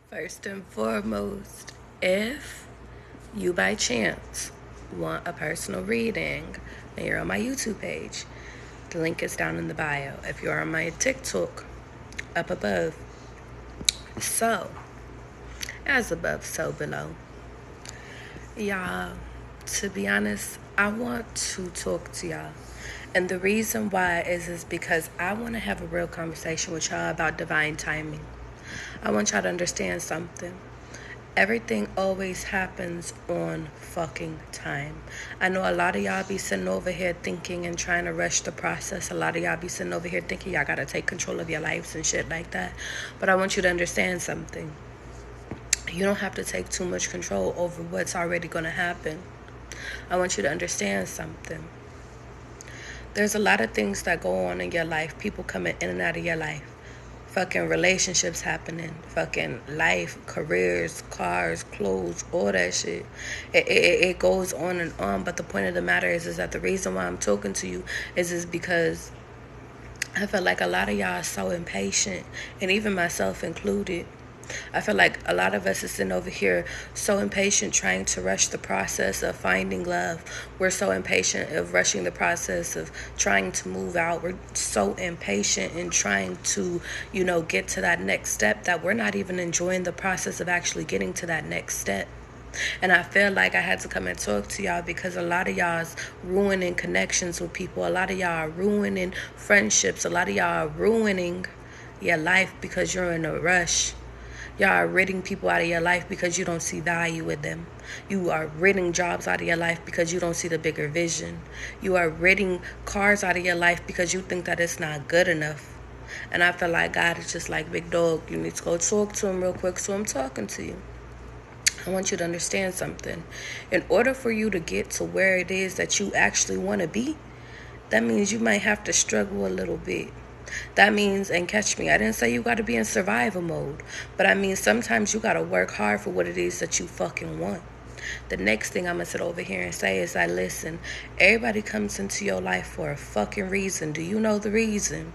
First and foremost, if you by chance want a personal reading and you're on my YouTube page, the link is down in the bio. If you're on my TikTok, up above. So, as above, so below. Y'all, to be honest, I want to talk to y'all. And the reason why is because I want to have a real conversation with y'all about divine timing. I want y'all to understand something. Everything always happens on fucking time. I know a lot of y'all be sitting over here thinking and trying to rush the process. A lot of y'all be sitting over here thinking y'all gotta take control of your lives and shit like that. But I want you to understand something. You don't have to take too much control over what's already gonna happen. I want you to understand something. There's a lot of things that go on in your life. People coming in and out of your life. Fucking relationships happening, fucking life, careers, cars, clothes, all that shit. It goes on and on. But the point of the matter is that the reason why I'm talking to you is because I feel like a lot of y'all are so impatient, and even myself included. I feel like a lot of us is sitting over here so impatient trying to rush the process of finding love. We're so impatient of rushing the process of trying to move out. We're so impatient in trying to, get to that next step that we're not even enjoying the process of actually getting to that next step. And I feel like I had to come and talk to y'all because a lot of y'all is ruining connections with people. A lot of y'all are ruining friendships. A lot of y'all are ruining your life because you're in a rush. Y'all are ridding people out of your life because you don't see value with them. You are ridding jobs out of your life because you don't see the bigger vision. You are ridding cars out of your life because you think that it's not good enough. And I feel like God is just like, big dog, you need to go talk to him real quick, so I'm talking to you. I want you to understand something. In order for you to get to where it is that you actually want to be, that means you might have to struggle a little bit. That means, and catch me, I didn't say you got to be in survival mode, but I mean sometimes you got to work hard for what it is that you fucking want. The next thing I'm going to sit over here and say is that, listen, everybody comes into your life for a fucking reason. Do you know the reason?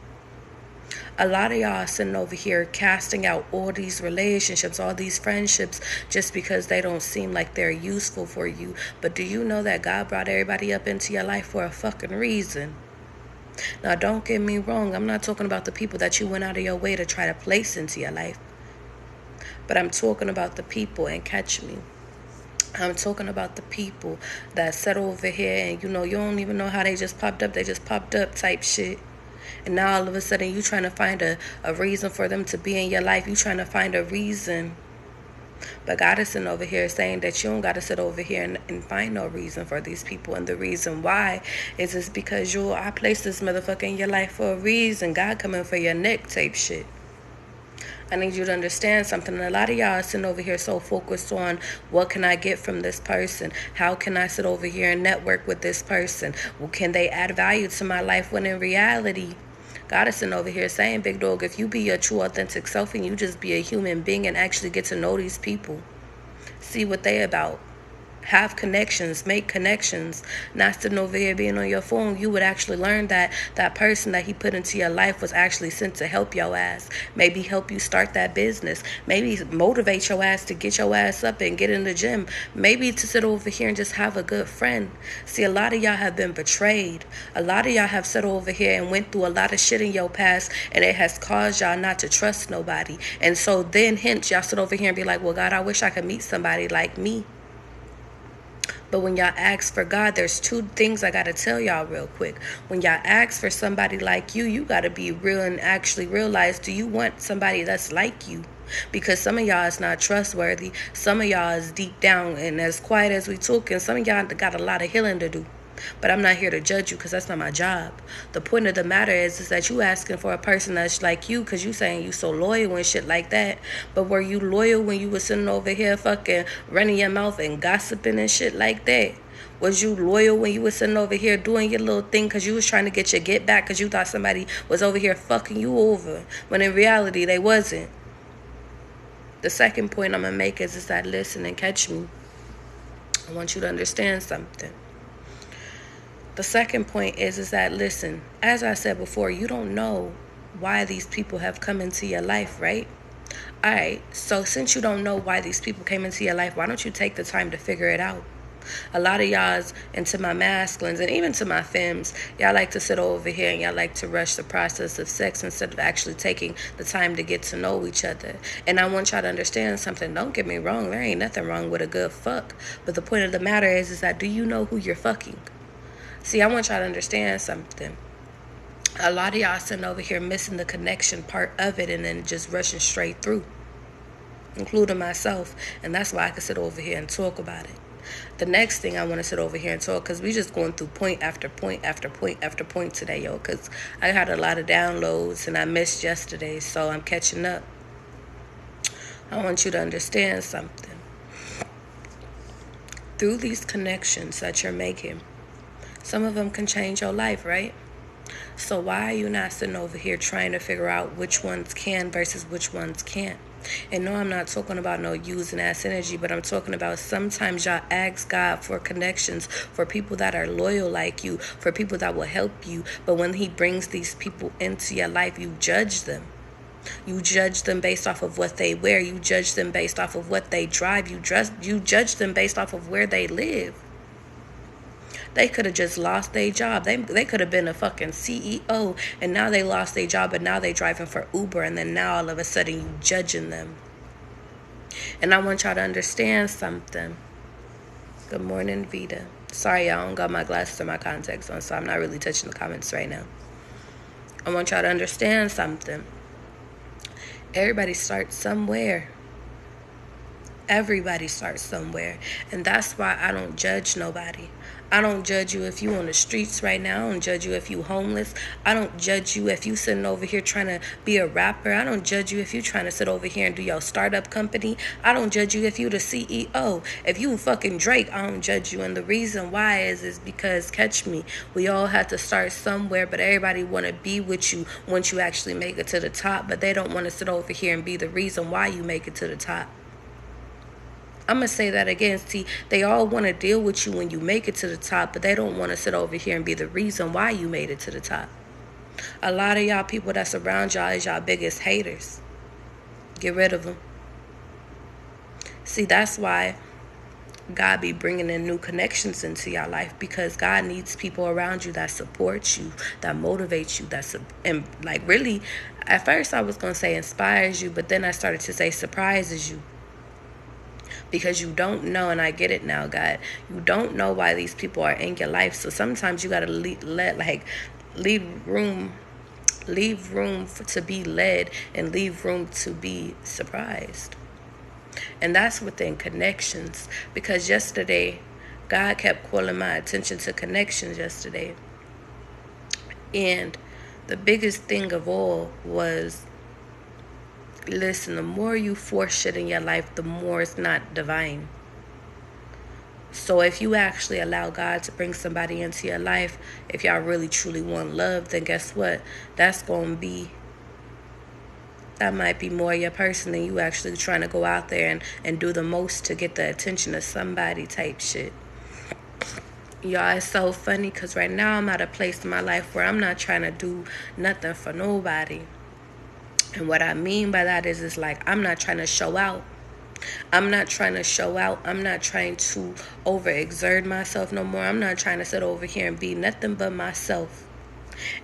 A lot of y'all are sitting over here casting out all these relationships, all these friendships, just because they don't seem like they're useful for you. But do you know that God brought everybody up into your life for a fucking reason? Now, don't get me wrong. I'm not talking about the people that you went out of your way to try to place into your life. But I'm talking about the people, and catch me. I'm talking about the people that sat over here and, you don't even know how they just popped up. They just popped up type shit. And now all of a sudden you trying to find a reason for them to be in your life. You trying to find a reason. But God is sitting over here saying that you don't got to sit over here and find no reason for these people. And the reason why is just because I placed this motherfucker in your life for a reason. God coming for your neck type shit. I need you to understand something. And a lot of y'all are sitting over here so focused on what can I get from this person? How can I sit over here and network with this person? Well, can they add value to my life? When in reality, God is sitting over here saying, big dog, if you be your true authentic self and you just be a human being and actually get to know these people, see what they about, have connections, make connections, not sitting over here being on your phone, you would actually learn that that person that he put into your life was actually sent to help your ass. Maybe help you start that business. Maybe motivate your ass to get your ass up and get in the gym. Maybe to sit over here and just have a good friend. See, a lot of y'all have been betrayed. A lot of y'all have sat over here and went through a lot of shit in your past, and it has caused y'all not to trust nobody. And so then hence y'all sit over here and be like, well, God, I wish I could meet somebody like me. But when y'all ask for God, there's two things I got to tell y'all real quick. When y'all ask for somebody like you got to be real and actually realize, do you want somebody that's like you? Because some of y'all is not trustworthy. Some of y'all is deep down and as quiet as we talk. And some of y'all got a lot of healing to do. But I'm not here to judge you because that's not my job. The point of the matter is that you asking for a person that's like you because you saying you so loyal and shit like that. But were you loyal when you was sitting over here fucking running your mouth and gossiping and shit like that? Was you loyal when you was sitting over here doing your little thing because you was trying to get your get back because you thought somebody was over here fucking you over when in reality they wasn't? The second point I'm going to make is that, listen and catch me. I want you to understand something. The second point is that, listen, as I said before, you don't know why these people have come into your life, right? Alright, so since you don't know why these people came into your life, why don't you take the time to figure it out? A lot of y'all's, and to my masculines and even to my femmes, y'all like to sit over here and y'all like to rush the process of sex instead of actually taking the time to get to know each other. And I want y'all to understand something. Don't get me wrong, there ain't nothing wrong with a good fuck. But the point of the matter is that do you know who you're fucking? See, I want y'all to understand something. A lot of y'all sitting over here missing the connection part of it and then just rushing straight through, including myself. And that's why I can sit over here and talk about it. The next thing I want to sit over here and talk, because we just going through point after point after point after point today, yo, because I had a lot of downloads and I missed yesterday, so I'm catching up. I want you to understand something. Through these connections that you're making, some of them can change your life, right? So why are you not sitting over here trying to figure out which ones can versus which ones can't? And no, I'm not talking about no using ass energy, but I'm talking about sometimes y'all ask God for connections, for people that are loyal like you, for people that will help you. But when he brings these people into your life, you judge them. You judge them based off of what they wear. You judge them based off of what they drive. You judge them based off of where they live. They could have just lost their job. They could have been a fucking CEO, and now they lost their job, and now they driving for Uber, and then now all of a sudden you judging them. And I want y'all to understand something. Good morning, Vita. Sorry, y'all, I don't got my glasses or my contacts on, so I'm not really touching the comments right now. I want y'all to understand something. Everybody starts somewhere. Everybody starts somewhere. And that's why I don't judge nobody. I don't judge you if you on the streets right now. I don't judge you if you homeless. I don't judge you if you sitting over here trying to be a rapper. I don't judge you if you trying to sit over here and do your startup company. I don't judge you if you the CEO. If you fucking Drake, I don't judge you. And the reason why is because, catch me, we all have to start somewhere, but everybody want to be with you once you actually make it to the top, but they don't want to sit over here and be the reason why you make it to the top. I'm going to say that again. See, they all want to deal with you when you make it to the top, but they don't want to sit over here and be the reason why you made it to the top. A lot of y'all people that's around y'all is y'all biggest haters. Get rid of them. See, that's why God be bringing in new connections into your life, because God needs people around you that support you, that motivates you, and like really, at first I was going to say inspires you, but then I started to say surprises you. Because you don't know, and I get it now, God. You don't know why these people are in your life. So sometimes you got to leave room to be led and leave room to be surprised. And that's within connections. Because yesterday, God kept calling my attention to connections yesterday. And the biggest thing of all was, listen, the more you force shit in your life, the more it's not divine. So if you actually allow God to bring somebody into your life, if y'all really truly want love, then guess what? That might be more your person than you actually trying to go out there and do the most to get the attention of somebody type shit. Y'all, it's so funny because right now I'm at a place in my life where I'm not trying to do nothing for nobody. And what I mean by that is like, I'm not trying to show out. I'm not trying to show out. I'm not trying to overexert myself no more. I'm not trying to sit over here and be nothing but myself.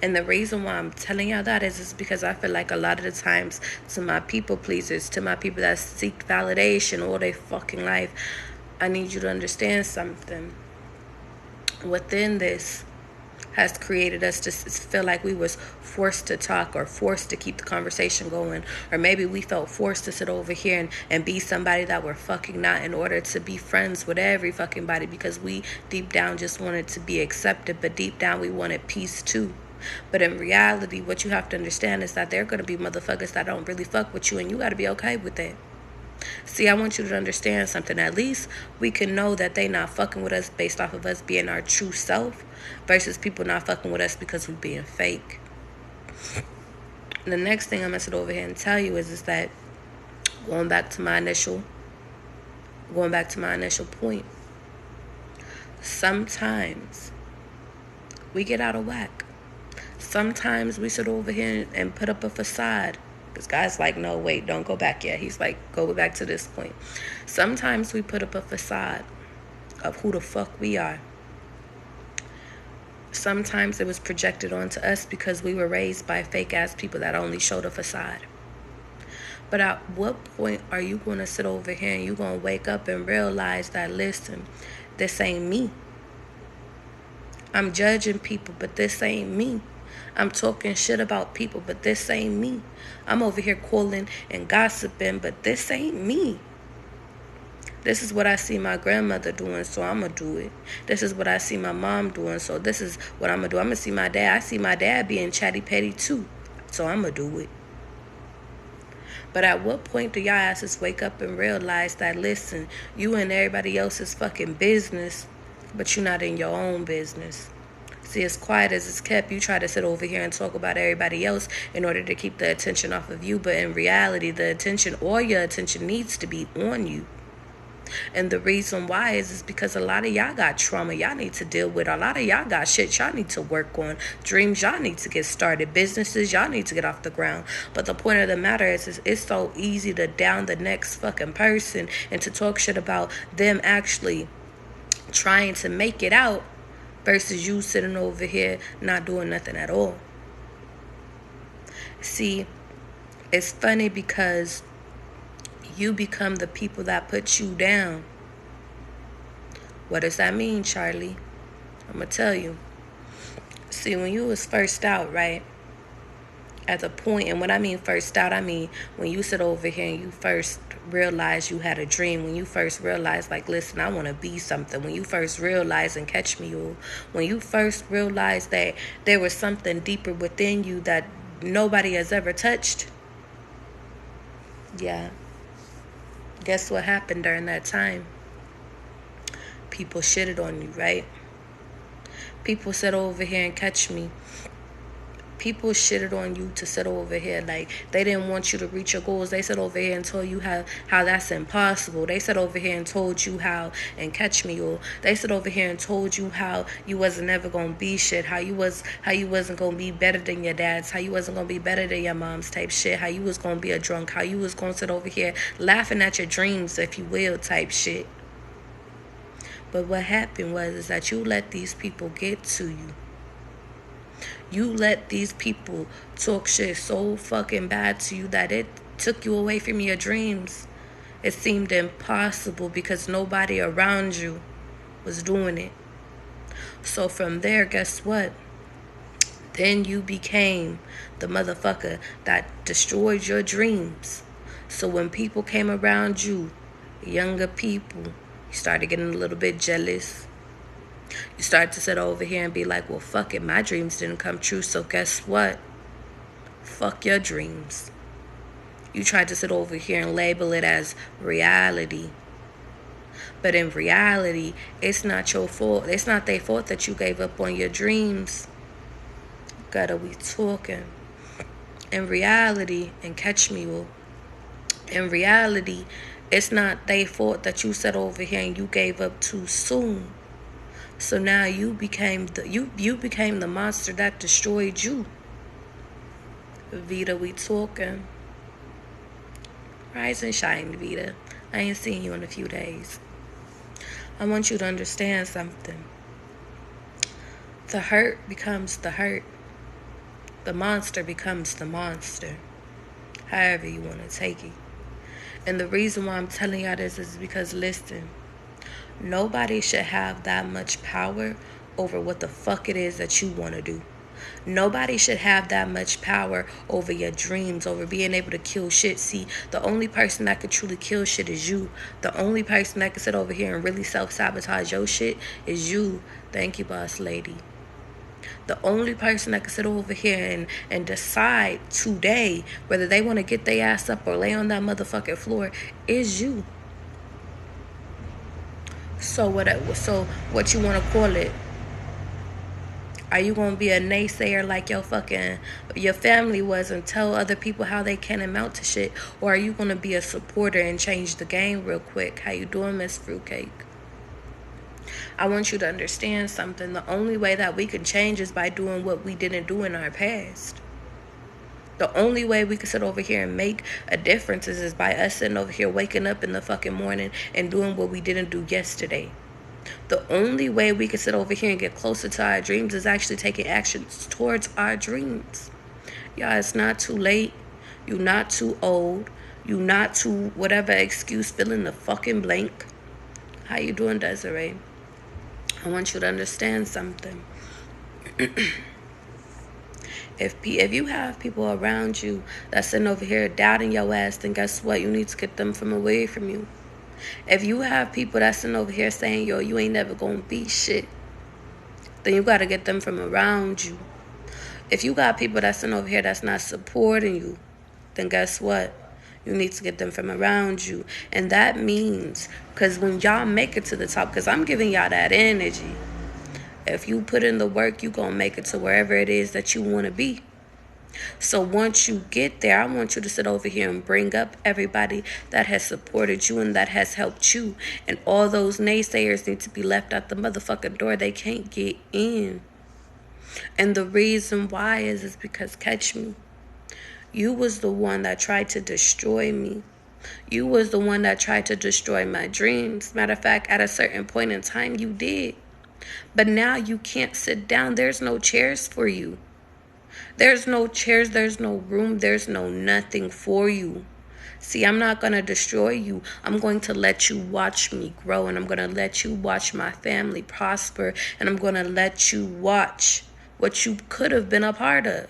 And the reason why I'm telling y'all that is because I feel like a lot of the times, to my people pleasers, to my people that seek validation all their fucking life, I need you to understand something. Within this has created us to feel like we was forced to talk or forced to keep the conversation going, or maybe we felt forced to sit over here and be somebody that we're fucking not, in order to be friends with every fucking body, because we deep down just wanted to be accepted, but deep down we wanted peace too. But in reality, what you have to understand is that there are going to be motherfuckers that don't really fuck with you, and you got to be okay with that. See, I want you to understand something. At least we can know that they not fucking with us based off of us being our true self, versus people not fucking with us because we being fake. And the next thing I'm going to sit over here and tell you is that going back to my initial point, sometimes we get out of whack. Sometimes we sit over here and put up a facade Because God's like, no, wait, don't go back yet. He's like, go back to this point. Sometimes we put up a facade of who the fuck we are. Sometimes it was projected onto us because we were raised by fake-ass people that only showed a facade. But at what point are you going to sit over here and you're going to wake up and realize that, listen, this ain't me. I'm judging people, but this ain't me. I'm talking shit about people, but this ain't me. I'm over here calling and gossiping, but this ain't me. This is what I see my grandmother doing, so I'm going to do it. This is what I see my mom doing, so this is what I'm going to do. I'm going to see my dad. I see my dad being chatty petty too, so I'm going to do it. But at what point do y'all asses wake up and realize that, listen, you in everybody else's fucking business, but you're not in your own business? See, as quiet as it's kept, you try to sit over here and talk about everybody else in order to keep the attention off of you. But in reality, the attention, all your attention needs to be on you. And the reason why is because a lot of y'all got trauma y'all need to deal with. A lot of y'all got shit y'all need to work on. Dreams y'all need to get started. Businesses y'all need to get off the ground. But the point of the matter is it's so easy to down the next fucking person and to talk shit about them actually trying to make it out versus you sitting over here not doing nothing at all. See, it's funny because you become the people that put you down. What does that mean, Charlie? I'm going to tell you. See, when you was first out, right, at the point, and when I mean first out, I mean when you sit over here and you first realize you had a dream, when you first realize, like, listen, I want to be something, when you first realize, and catch me, you, when you first realize that there was something deeper within you that nobody has ever touched, yeah. Guess what happened during that time? People shitted on you, right? People said over here and catch me. People shitted on you to sit over here. Like, they didn't want you to reach your goals. They said over here and told you how that's impossible. They said over here and told you how, and catch me, or they said over here and told you how you wasn't ever gonna be shit, how you wasn't gonna be better than your dad's, how you wasn't gonna be better than your mom's type shit, how you was gonna be a drunk, how you was gonna sit over here laughing at your dreams, if you will, type shit. But what happened was that you let these people get to you. You let these people talk shit so fucking bad to you that it took you away from your dreams. It seemed impossible because nobody around you was doing it. So from there, guess what? Then you became the motherfucker that destroyed your dreams. So when people came around you, younger people, you started getting a little bit jealous. You start to sit over here and be like, well, fuck it, my dreams didn't come true, so guess what? Fuck your dreams. You tried to sit over here and label it as reality. But in reality, it's not your fault. It's not their fault that you gave up on your dreams. Gotta be talking. In reality, and catch me, well, in reality, it's not their fault that you sat over here and you gave up too soon. So now you became the monster that destroyed you. Vita, we talking. Rise and shine, Vita. I ain't seen you in a few days. I want you to understand something. The hurt becomes the hurt. The monster becomes the monster. However you want to take it. And the reason why I'm telling y'all this is because, listen, nobody should have that much power over what the fuck it is that you want to do. Nobody should have that much power over your dreams, over being able to kill shit. See, the only person that could truly kill shit is you. The only person that can sit over here and really self-sabotage your shit is you. Thank you, boss lady. The only person that can sit over here and decide today whether they want to get their ass up or lay on that motherfucking floor is you. So what you want to call it? Are you going to be a naysayer like your family was and tell other people how they can amount to shit? Or are you going to be a supporter and change the game real quick? How you doing, Miss Fruitcake? I want you to understand something. The only way that we can change is by doing what we didn't do in our past. The only way we can sit over here and make a difference is by us sitting over here waking up in the fucking morning and doing what we didn't do yesterday. The only way we can sit over here and get closer to our dreams is actually taking actions towards our dreams. Y'all, it's not too late. You're not too old. You're not too whatever excuse, fill in the fucking blank. How you doing, Desiree? I want you to understand something. If you have people around you that's sitting over here doubting your ass, then guess what? You need to get them from away from you. If you have people that's sitting over here saying, yo, you ain't never gonna be shit, then you gotta get them from around you. If you got people that's sitting over here that's not supporting you, then guess what? You need to get them from around you. And that means, because when y'all make it to the top, because I'm giving y'all that energy, if you put in the work, you gonna make it to wherever it is that you want to be. So once you get there, I want you to sit over here and bring up everybody that has supported you and that has helped you. And all those naysayers need to be left out the motherfucking door. They can't get in. And the reason why is because, catch me, you was the one that tried to destroy me. You was the one that tried to destroy my dreams. Matter of fact, at a certain point in time, you did. But now you can't sit down. There's no chairs for you. There's no chairs. There's no room. There's no nothing for you. See, I'm not going to destroy you. I'm going to let you watch me grow. And I'm going to let you watch my family prosper. And I'm going to let you watch what you could have been a part of.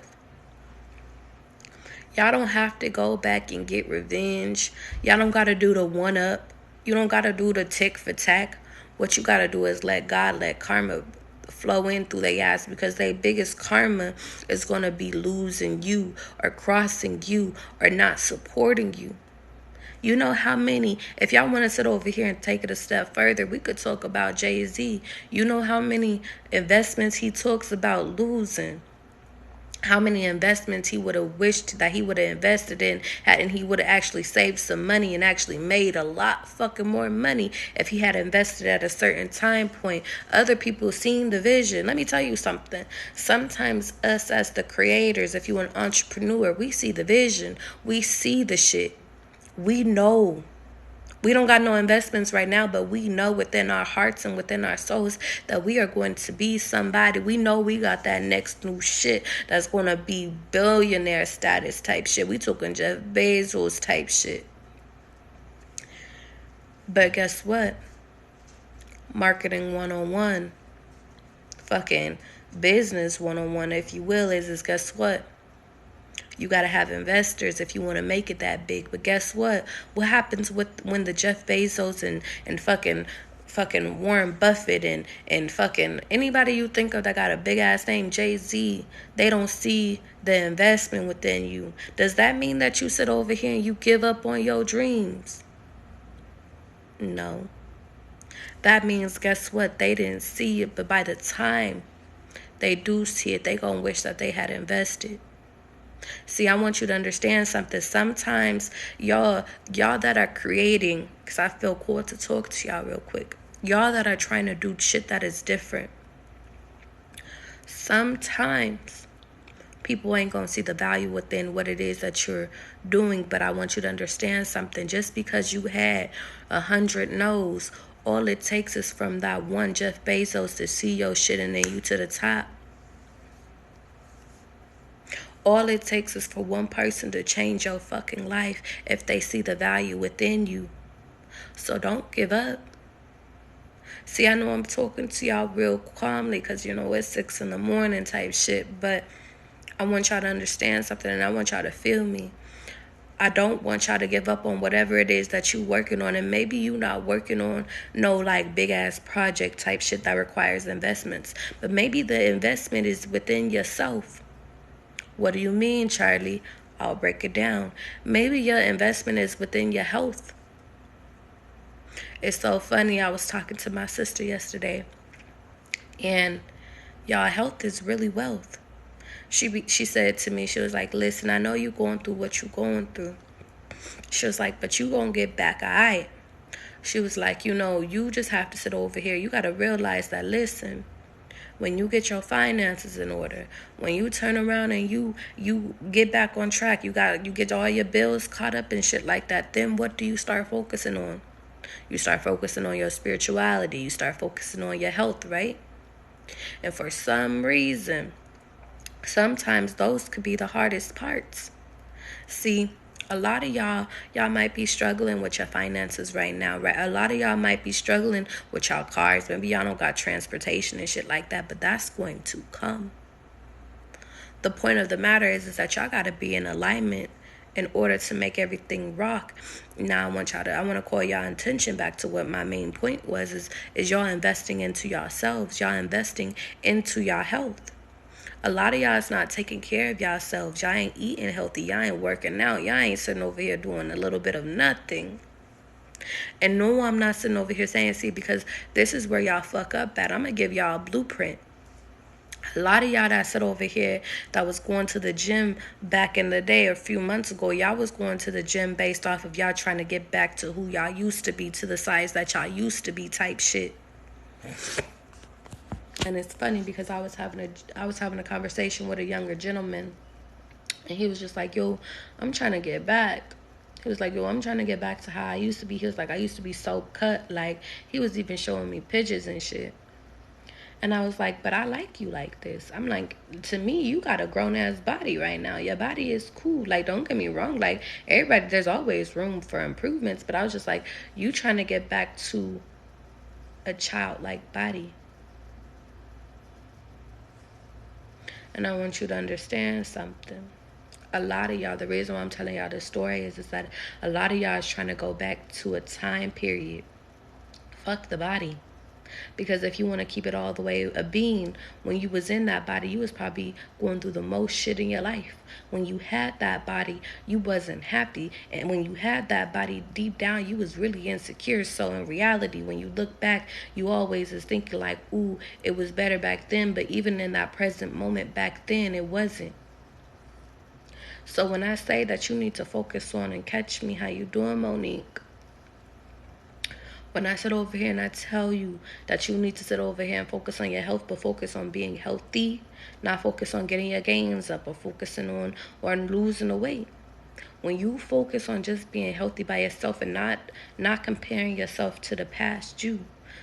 Y'all don't have to go back and get revenge. Y'all don't got to do the one-up. You don't got to do the tick for tack. What you got to do is let God, let karma flow in through their ass, because their biggest karma is going to be losing you or crossing you or not supporting you. You know how many, if y'all want to sit over here and take it a step further, we could talk about Jay-Z. You know how many investments he talks about losing. How many investments he would have wished that he would have invested in, and he would have actually saved some money and actually made a lot fucking more money if he had invested at a certain time point. Other people seen the vision. Let me tell you something. Sometimes us as the creators, if you're an entrepreneur, we see the vision. We see the shit. We know. We don't got no investments right now, but we know within our hearts and within our souls that we are going to be somebody. We know we got that next new shit that's going to be billionaire status type shit. We talking Jeff Bezos type shit. But guess what? Marketing 101, fucking business 101, if you will, is guess what? You got to have investors if you want to make it that big. But guess what? What happens when the Jeff Bezos and fucking Warren Buffett and fucking anybody you think of that got a big ass name, Jay-Z, they don't see the investment within you? Does that mean that you sit over here and you give up on your dreams? No. That means, guess what? They didn't see it, but by the time they do see it, they gonna wish that they had invested. See, I want you to understand something. Sometimes y'all that are creating, because I feel cool to talk to y'all real quick. Y'all that are trying to do shit that is different. Sometimes people ain't going to see the value within what it is that you're doing. But I want you to understand something. Just because you had 100 no's, all it takes is from that one Jeff Bezos to see your shit and then you to the top. All it takes is for one person to change your fucking life if they see the value within you. So don't give up. See, I know I'm talking to y'all real calmly because, it's 6 a.m. type shit. But I want y'all to understand something, and I want y'all to feel me. I don't want y'all to give up on whatever it is that you working on. And maybe you not working on no like big ass project type shit that requires investments. But maybe the investment is within yourself. What do you mean, Charlie? I'll break it down. Maybe your investment is within your health. It's so funny. I was talking to my sister yesterday, and y'all, health is really wealth. She said to me, she was like, listen, I know you going through what you going through. She was like, but you gonna get back, all right? She was like, you just have to sit over here. You got to realize that, listen, when you get your finances in order, when you turn around and you get back on track, you get all your bills caught up and shit like that, then what do you start focusing on? You start focusing on your spirituality. You start focusing on your health, right? And for some reason, sometimes those could be the hardest parts. See, a lot of y'all might be struggling with your finances right now, right? A lot of y'all might be struggling with y'all cars. Maybe y'all don't got transportation and shit like that, but that's going to come. The point of the matter is that y'all got to be in alignment in order to make everything rock. Now I want to call y'all attention back to what my main point was, is y'all investing into yourselves. Y'all investing into y'all health. A lot of y'all is not taking care of yourselves. Y'all ain't eating healthy. Y'all ain't working out. Y'all ain't sitting over here doing a little bit of nothing. And no, I'm not sitting over here saying, see, because this is where y'all fuck up at. I'm going to give y'all a blueprint. A lot of y'all that sit over here that was going to the gym back in the day, a few months ago, y'all was going to the gym based off of y'all trying to get back to who y'all used to be, to the size that y'all used to be type shit. And it's funny because I was having a conversation with a younger gentleman, and he was just like, yo, I'm trying to get back. He was like, yo, I'm trying to get back to how I used to be. He was like, I used to be so cut. Like, he was even showing me pictures and shit. And I was like, but I like you like this. I'm like, to me, you got a grown-ass body right now. Your body is cool. Like, don't get me wrong. Like, everybody, there's always room for improvements. But I was just like, you trying to get back to a childlike body. And I want you to understand something. A lot of y'all, the reason why I'm telling y'all this story is that a lot of y'all is trying to go back to a time period. Fuck the body. Because if you want to keep it all the way a being, when you was in that body, you was probably going through the most shit in your life. When you had that body, you wasn't happy. And when you had that body, deep down, you was really insecure. So in reality, when you look back, you always is thinking like, ooh, it was better back then. But even in that present moment back then, it wasn't. So when I say that you need to focus on and catch me, how you doing, Monique? When I sit over here and I tell you that you need to sit over here and focus on your health, but focus on being healthy, not focus on getting your gains up or focusing on or losing the weight. When you focus on just being healthy by yourself and not comparing yourself to the past you,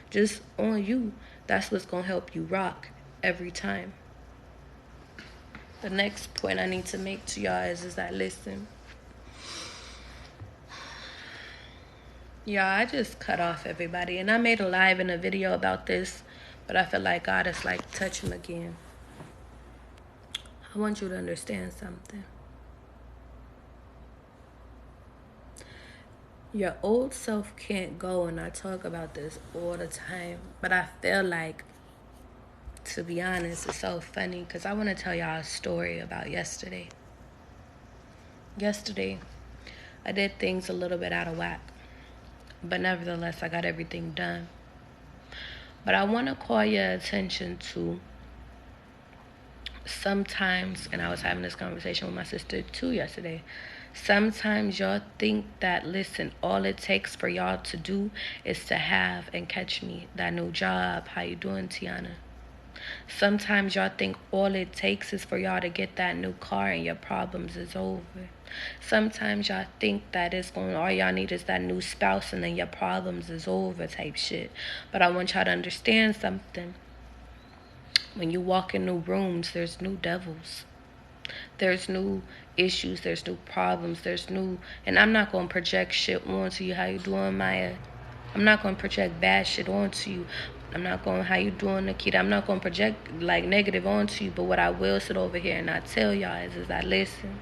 just on you, that's what's going to help you rock every time. The next point I need to make to y'all is that, listen, yeah, I just cut off everybody. And I made a live and a video about this, but I feel like God is like, touch him again. I want you to understand something. Your old self can't go, and I talk about this all the time, but I feel like, to be honest, it's so funny because I want to tell y'all a story about yesterday. Yesterday, I did things a little bit out of whack, but nevertheless, I got everything done. But I want to call your attention to sometimes, and I was having this conversation with my sister too yesterday, sometimes y'all think that, listen, all it takes for y'all to do is to have, and catch me, that new job. How you doing, Tiana? Sometimes y'all think all it takes is for y'all to get that new car and your problems is over. Sometimes y'all think that all y'all need is that new spouse and then your problems is over type shit. But I want y'all to understand something. When you walk in new rooms, there's new devils. There's new issues. There's new problems. There's new... And I'm not going to project shit onto you. How you doing, Maya? I'm not going to project bad shit onto you. I'm not going, how you doing, Nikita? I'm not going to project like negative onto you. But what I will sit over here and I tell y'all is that, listen,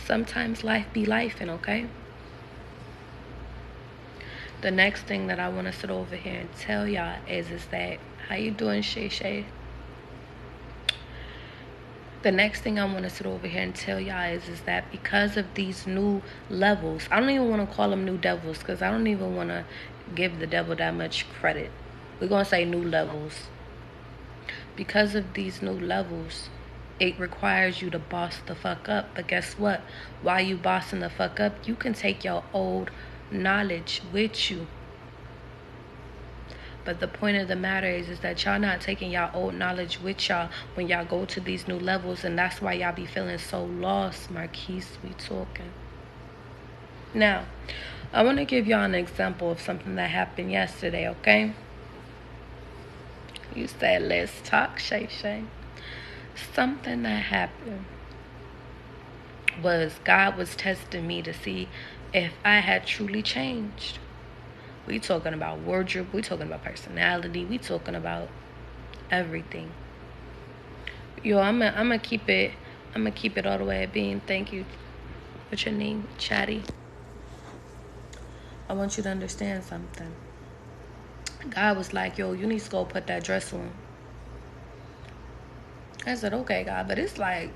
sometimes life be lifing, okay? The next thing that I want to sit over here and tell y'all is that, how you doing, Shay Shay? The next thing I want to sit over here and tell y'all is that because of these new levels, I don't even want to call them new devils because I don't even want to give the devil that much credit. We're going to say new levels. Because of these new levels, it requires you to boss the fuck up. But guess what? While you bossing the fuck up, you can take your old knowledge with you. But the point of the matter is that y'all not taking y'all old knowledge with y'all when y'all go to these new levels, and that's why y'all be feeling so lost. Marquise, we talking. Now, I want to give y'all an example of something that happened yesterday, okay? You said, let's talk, Shay Shay. Something that happened was God was testing me to see if I had truly changed. We talking about wardrobe, we talking about personality, we talking about everything. Yo, I'm gonna keep it all the way at being. Thank you. What's your name? Chatty. I want you to understand something. God was like, yo, you need to go put that dress on. I said, okay, God, but it's like,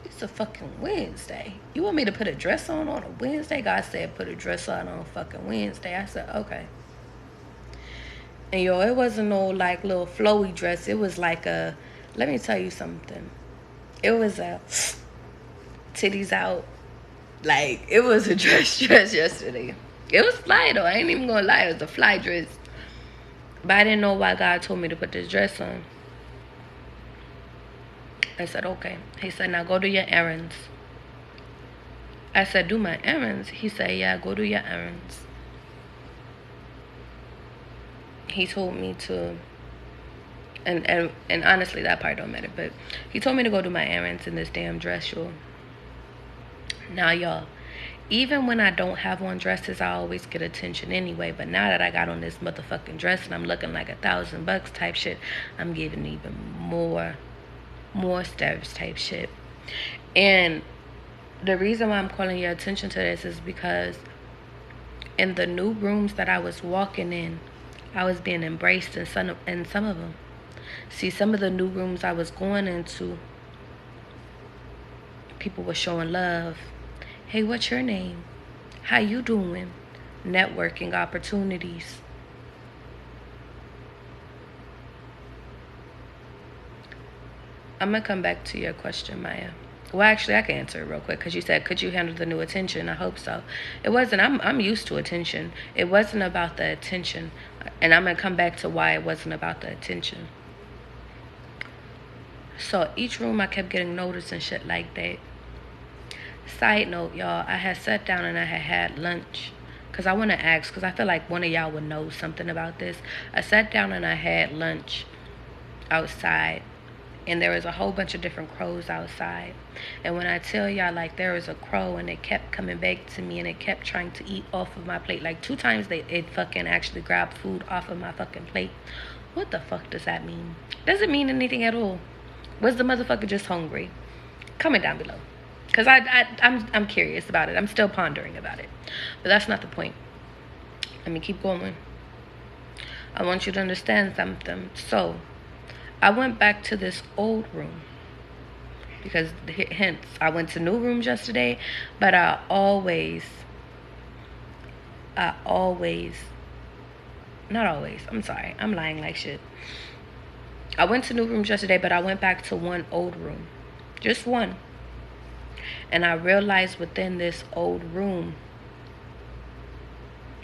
it's a fucking Wednesday. You want me to put a dress on a Wednesday? God said, put a dress on a fucking Wednesday. I said, okay. And yo, it wasn't no like little flowy dress. It was like a, let me tell you something. It was a titties out. Like, it was a dress yesterday. It was fly though. I ain't even gonna lie. It was a fly dress. But I didn't know why God told me to put this dress on. I said, okay. He said, now go do your errands. I said, do my errands? He said, yeah, go do your errands. He told me to, and honestly, that part don't matter, but he told me to go do my errands in this damn dress, y'all. Now, y'all, even when I don't have on dresses, I always get attention anyway. But now that I got on this motherfucking dress and I'm looking like $1,000 type shit, I'm getting even more status type shit. And the reason why I'm calling your attention to this is because in the new rooms that I was walking in, I was being embraced in some of them. See, some of the new rooms I was going into, people were showing love. Hey, what's your name? How you doing? Networking opportunities. I'm going to come back to your question, Maya. Well, actually, I can answer it real quick because you said, could you handle the new attention? I hope so. It wasn't. I'm used to attention. It wasn't about the attention. And I'm going to come back to why it wasn't about the attention. So each room I kept getting noticed and shit like that. Side note, y'all, I had sat down and I had lunch. Because I want to ask, because I feel like one of y'all would know something about this. I sat down and I had lunch outside. And there was a whole bunch of different crows outside. And when I tell y'all, like, there was a crow and it kept coming back to me and it kept trying to eat off of my plate. Like, 2 times it fucking actually grabbed food off of my fucking plate. What the fuck does that mean? Does it mean anything at all? Was the motherfucker just hungry? Comment down below. Because I'm curious about it. I'm still pondering about it. But that's not the point. Let me keep going. I want you to understand something. So, I went back to this old room because, hence, I went to new rooms yesterday, but I always, not always, I'm sorry, I'm lying like shit. I went to new rooms yesterday, but I went back to one old room, just one. And I realized within this old room,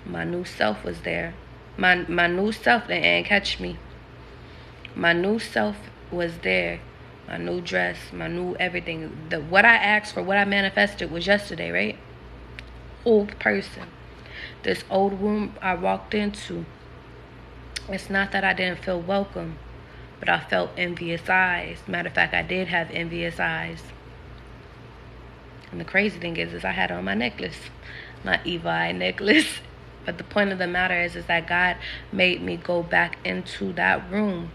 my new self was there. My new self, and catch me. My new self was there. My new dress, my new everything. What I asked for, what I manifested was yesterday, right? Old person. This old room I walked into. It's not that I didn't feel welcome, but I felt envious eyes. Matter of fact, I did have envious eyes. And the crazy thing is I had on my necklace. My evil eye necklace. But the point of the matter is that God made me go back into that room.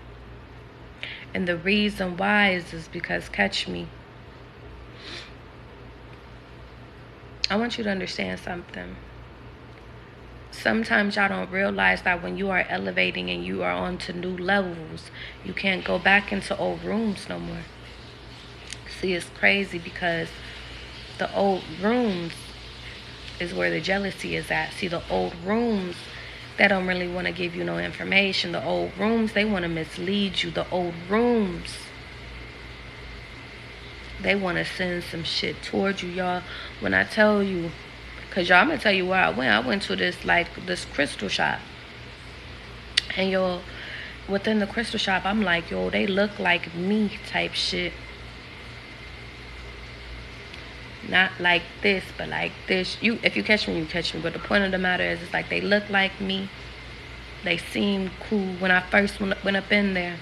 And the reason why is because, catch me, I want you to understand something. Sometimes y'all don't realize that when you are elevating and you are on to new levels, you can't go back into old rooms no more. See, it's crazy because the old rooms is where the jealousy is at. See, the old rooms, they don't really want to give you no information. The old rooms, they want to mislead you. The old rooms, they want to send some shit towards you, y'all. When I tell you, because y'all, I'm going to tell you where I went. I went to this crystal shop. And yo, within the crystal shop, I'm like, yo, they look like me type shit. Not like this, but like this. If you catch me, you catch me. But the point of the matter is, it's like they look like me. They seem cool when I first went up in there.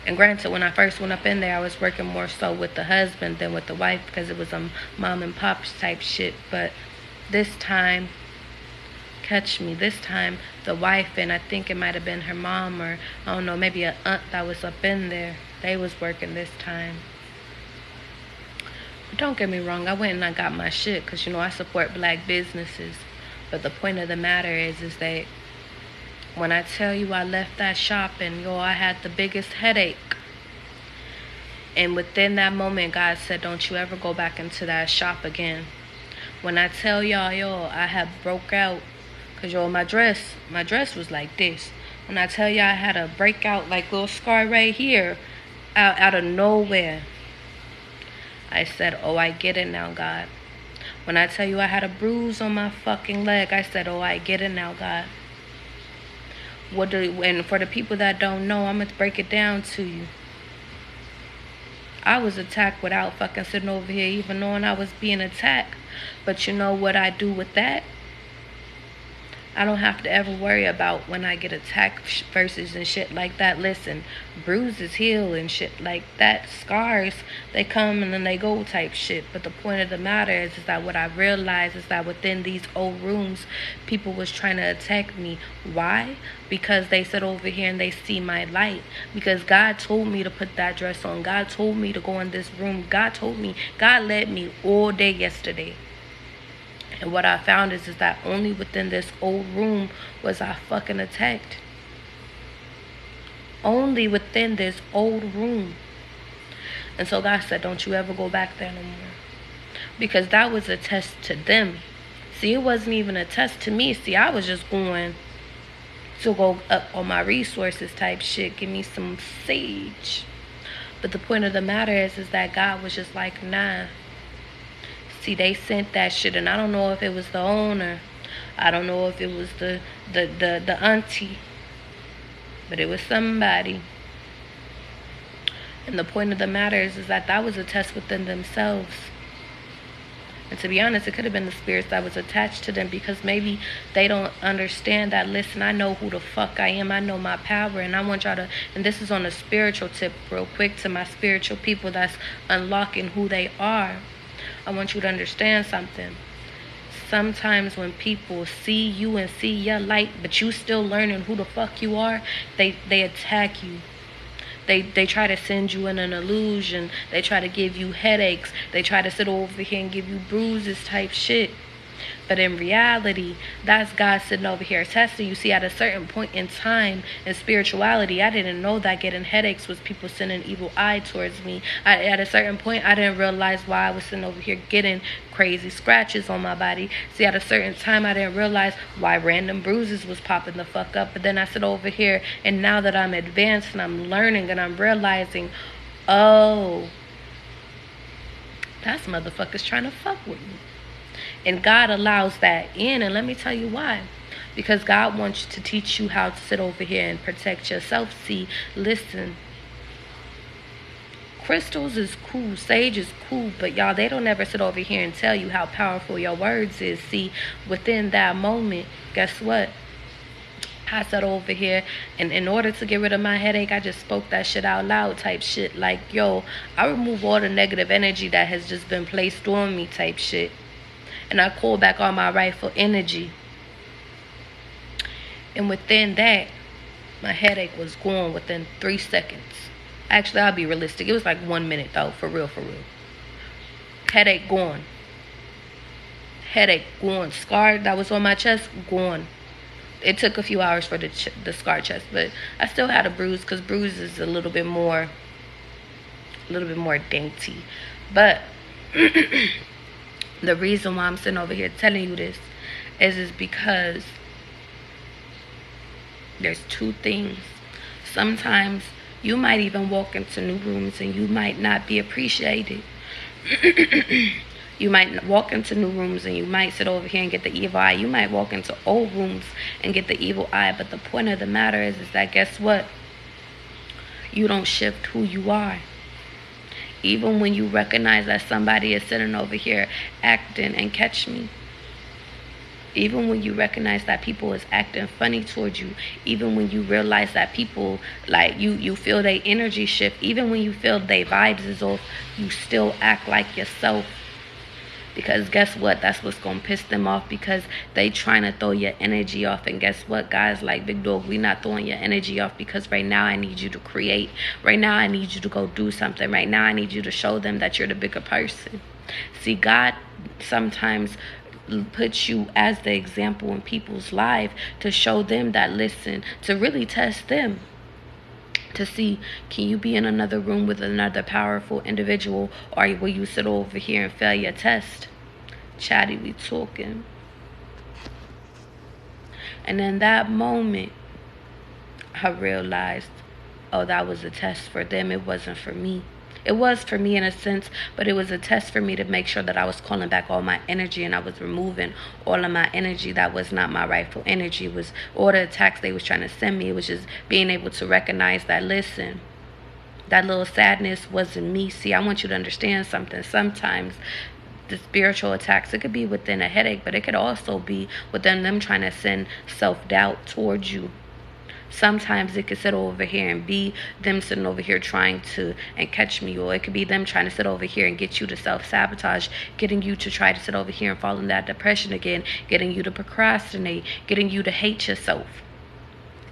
And granted, when I first went up in there, I was working more so with the husband than with the wife because it was a mom and pop type shit. But this time, catch me, this time the wife, and I think it might have been her mom, or I don't know, maybe an aunt that was up in there, they was working this time. But don't get me wrong, I went and I got my shit because, you know, I support black businesses. But the point of the matter is that when I tell you I left that shop and, yo, I had the biggest headache. And within that moment, God said, don't you ever go back into that shop again. When I tell y'all, yo, I had broke out. Because, yo, my dress was like this. When I tell y'all I had a breakout, like, little scar right here, out of nowhere. I said, oh, I get it now, God. When I tell you I had a bruise on my fucking leg, I said, oh, I get it now, God. And for the people that don't know, I'm going to break it down to you. I was attacked without fucking sitting over here even knowing I was being attacked. But you know what I do with that? I don't have to ever worry about when I get attacked versus and shit like that. Listen, bruises heal and shit like that. Scars, they come and then they go type shit. But the point of the matter is that what I realized is that within these old rooms, people was trying to attack me. Why? Because they sit over here and they see my light. Because God told me to put that dress on. God told me to go in this room. God led me all day yesterday. And what I found is that only within this old room was I fucking attacked. Only within this old room. And so God said, don't you ever go back there no more. Because that was a test to them. See, it wasn't even a test to me. See, I was just going to go up on my resources type shit. Give me some sage. But the point of the matter is that God was just like, nah. See, they sent that shit, and I don't know if it was the owner. I don't know if it was the auntie. But it was somebody. And the point of the matter is that was a test within themselves. And to be honest, it could have been the spirits that was attached to them, because maybe they don't understand that, listen, I know who the fuck I am. I know my power, and I want y'all to, and this is on a spiritual tip real quick to my spiritual people that's unlocking who they are. I want you to understand something. Sometimes when people see you and see your light, but you still learning who the fuck you are, they attack you. They try to send you in an illusion. They try to give you headaches. They try to sit over here and give you bruises type shit. But in reality, that's God sitting over here testing you. See, at a certain point in time in spirituality, I didn't know that getting headaches was people sending evil eye towards me. At a certain point, I didn't realize why I was sitting over here getting crazy scratches on my body. See, at a certain time, I didn't realize why random bruises was popping the fuck up. But then I sit over here, and now that I'm advanced and I'm learning and I'm realizing, oh, that's motherfuckers trying to fuck with me. And God allows that in, and let me tell you why. Because God wants to teach you how to sit over here and protect yourself. See, listen, crystals is cool, sage is cool, but y'all, they don't ever sit over here and tell you how powerful your words is. See, within that moment, guess what? I sat over here, and in order to get rid of my headache, I just spoke that shit out loud type shit. Like, yo, I remove all the negative energy that has just been placed on me type shit. And I call back all my rightful energy. And within that, my headache was gone within 3 seconds. Actually, I'll be realistic. It was like 1 minute, though, for real, for real. Headache gone. Headache gone. Scar that was on my chest, gone. It took a few hours for the scar chest, but I still had a bruise, because bruise is a little bit more dainty. But the reason why I'm sitting over here telling you this is because there's two things. Sometimes you might even walk into new rooms and you might not be appreciated. You might walk into new rooms and you might sit over here and get the evil eye. You might walk into old rooms and get the evil eye. But the point of the matter is that guess what? You don't shift who you are. Even when you recognize that somebody is sitting over here acting, and catch me, even when you recognize that people is acting funny towards you, even when you realize that people, like, you feel their energy shift, even when you feel their vibes is off, you still act like yourself. Because guess what? That's what's going to piss them off, because they trying to throw your energy off. And guess what, guys? Like, big dog, we not throwing your energy off, because right now I need you to create. Right now I need you to go do something. Right now I need you to show them that you're the bigger person. See, God sometimes puts you as the example in people's life to show them that, listen, to really test them, to see, can you be in another room with another powerful individual, or will you sit over here and fail your test? Chatty, we talking. And in that moment, I realized, oh, that was a test for them. It wasn't for me. It was for me in a sense, but it was a test for me to make sure that I was calling back all my energy, and I was removing all of my energy that was not my rightful energy. It was all the attacks they was trying to send me. It was just being able to recognize that, listen, that little sadness wasn't me. See, I want you to understand something. Sometimes the spiritual attacks, it could be within a headache, but it could also be within them trying to send self-doubt towards you. Sometimes it could sit over here and be them sitting over here trying to, and catch me, or it could be them trying to sit over here and get you to self-sabotage, getting you to try to sit over here and fall in that depression again, getting you to procrastinate, getting you to hate yourself.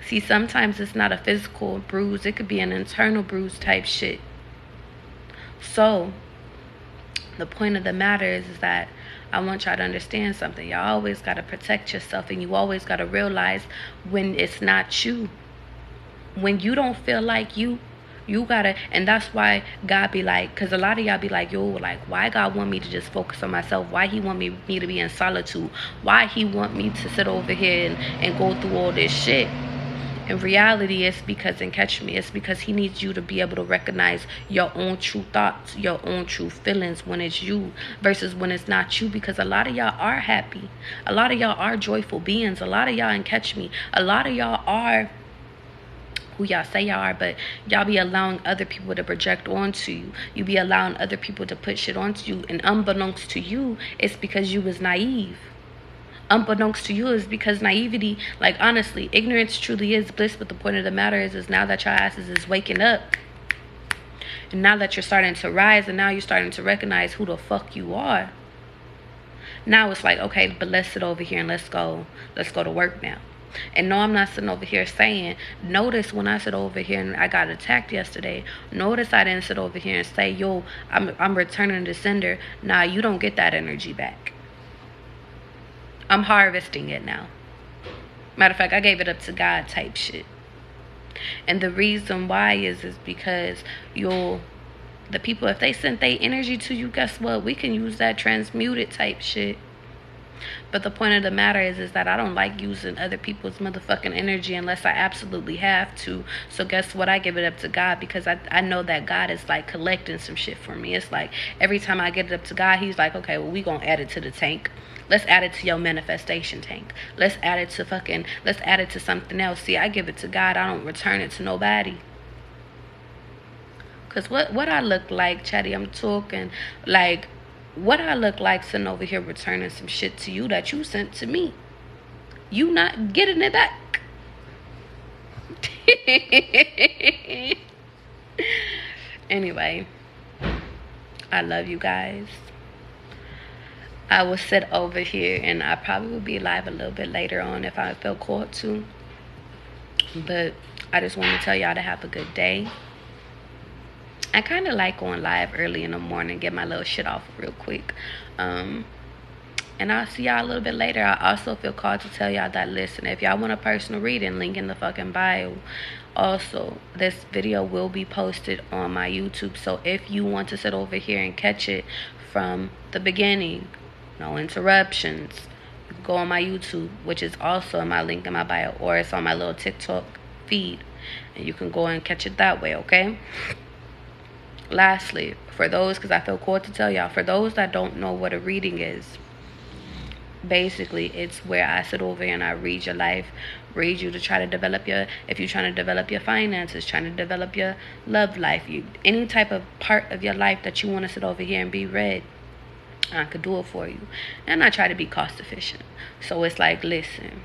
See, sometimes it's not a physical bruise. It could be an internal bruise type shit. So the point of the matter is that I want y'all to understand something. Y'all always got to protect yourself, and you always got to realize when it's not you. When you don't feel like you gotta, and that's why God be like, because a lot of y'all be like, yo, like, why God want me to just focus on myself? Why he want me to be in solitude? Why he want me to sit over here and go through all this shit? In reality, it's because, and catch me, it's because he needs you to be able to recognize your own true thoughts, your own true feelings when it's you versus when it's not you. Because a lot of y'all are happy. A lot of y'all are joyful beings. A lot of y'all, and catch me, a lot of y'all are who y'all say y'all are, but y'all be allowing other people to project onto you. You be allowing other people to put shit onto you. And unbeknownst to you, it's because you was naive. Unbeknownst to you is because naivety, like, honestly, ignorance truly is bliss. But the point of the matter is now that your asses is waking up, and now that you're starting to rise, and now you're starting to recognize who the fuck you are, now it's like, okay, but let's sit over here and let's go to work now. And no, I'm not sitting over here saying, notice when I sit over here and I got attacked yesterday, notice I didn't sit over here and say, yo, I'm returning the sender. Nah, you don't get that energy back. I'm harvesting it now. Matter of fact, I gave it up to God type shit. And the reason why is because the people, if they sent their energy to you, guess what? We can use that transmuted type shit. But the point of the matter is that I don't like using other people's motherfucking energy unless I absolutely have to. So guess what? I give it up to God, because I know that God is like collecting some shit for me. It's like every time I get it up to God, he's like, okay, well, we gonna add it to the tank. Let's add it to your manifestation tank. Let's add it to something else. See, I give it to God. I don't return it to nobody. Because what I look like, Chatty, I'm talking, like, what I look like sitting over here returning some shit to you that you sent to me. You not getting it back. Anyway, I love you guys. I will sit over here, and I probably will be live a little bit later on if I feel called to. But I just want to tell y'all to have a good day. I kind of like going live early in the morning, get my little shit off real quick. And I'll see y'all a little bit later. I also feel called to tell y'all that, listen, if y'all want a personal reading, link in the fucking bio. Also, this video will be posted on my YouTube. So if you want to sit over here and catch it from the beginning, no interruptions, you can go on my YouTube, which is also in my link in my bio, or it's on my little TikTok feed, and you can go and catch it that way, okay? Lastly, for those, because I feel called to tell y'all, for those that don't know what a reading is, basically it's where I sit over and I read your life, read you to try to develop your, if you're trying to develop your finances, trying to develop your love life, any type of part of your life that you want to sit over here and be read, I could do it for you. And I try to be cost efficient. So it's like, listen,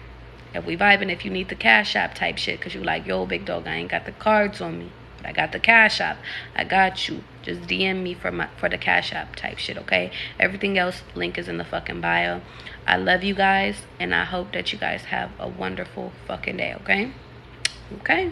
if we vibing, if you need the cash app type shit, because you like, yo, big dog, I ain't got the cards on me, but I got the cash app, I got you. Just DM me for the cash app type shit, okay? Everything else, link is in the fucking bio. I love you guys, and I hope that you guys have a wonderful fucking day, okay? Okay?